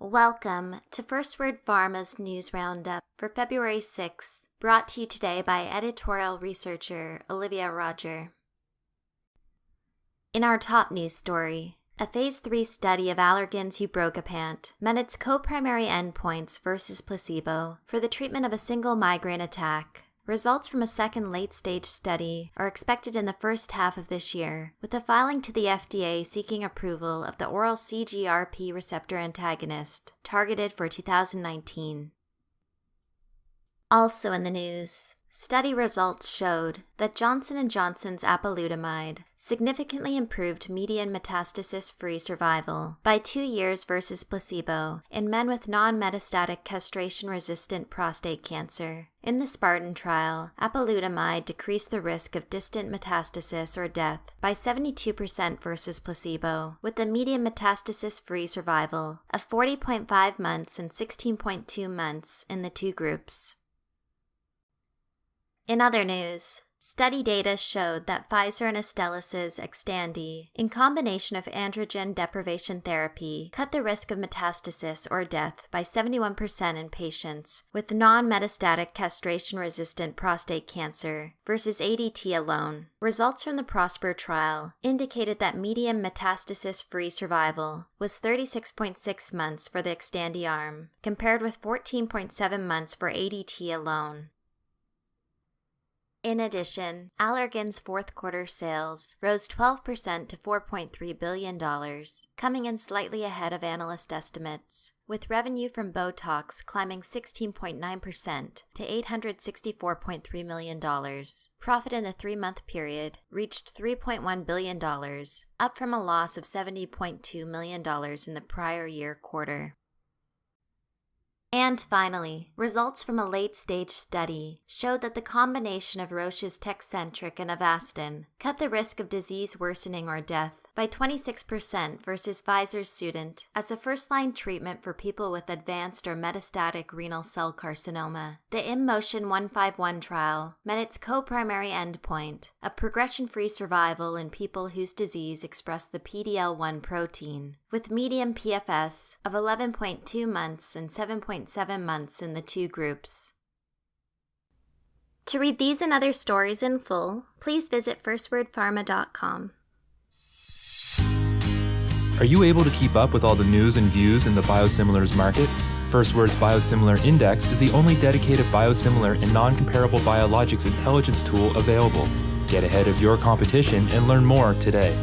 Welcome to FirstWord Pharma's News Roundup for February 6th, brought to you today by editorial researcher Olivia Roger. In our top news story, a Phase 3 study of Allergan's ubrogepant met its co-primary endpoints versus placebo for the treatment of a single migraine attack. Results from a second late-stage study are expected in the first half of this year, with a filing to the FDA seeking approval of the oral CGRP receptor antagonist, targeted for 2019. Also in the news, study results showed that Johnson & Johnson's apalutamide significantly improved median metastasis-free survival by 2 years versus placebo in men with non-metastatic castration-resistant prostate cancer. In the Spartan trial, apalutamide decreased the risk of distant metastasis or death by 72% versus placebo, with a median metastasis-free survival of 40.5 months and 16.2 months in the two groups. In other news, study data showed that Pfizer and Astellas' Xtandi, in combination of androgen deprivation therapy, cut the risk of metastasis or death by 71% in patients with non-metastatic castration-resistant prostate cancer versus ADT alone. Results from the PROSPER trial indicated that median metastasis-free survival was 36.6 months for the Xtandi arm, compared with 14.7 months for ADT alone. In addition, Allergan's fourth quarter sales rose 12% to $4.3 billion, coming in slightly ahead of analyst estimates, with revenue from Botox climbing 16.9% to $864.3 million. Profit in the 3-month period reached $3.1 billion, up from a loss of $70.2 million in the prior year quarter. And finally, results from a late-stage study showed that the combination of Roche's Tecentriq and Avastin cut the risk of disease worsening or death by 26% versus Pfizer's Xtandi as a first-line treatment for people with advanced or metastatic renal cell carcinoma. The InMotion 151 trial met its co-primary endpoint of progression-free survival in people whose disease expressed the PD-L1 protein, with median PFS of 11.2 months and 7.7 months in the two groups. To read these and other stories in full, please visit firstwordpharma.com. Are you able to keep up with all the news and views in the biosimilars market? FirstWord's Biosimilar Index is the only dedicated biosimilar and non-comparable biologics intelligence tool available. Get ahead of your competition and learn more today.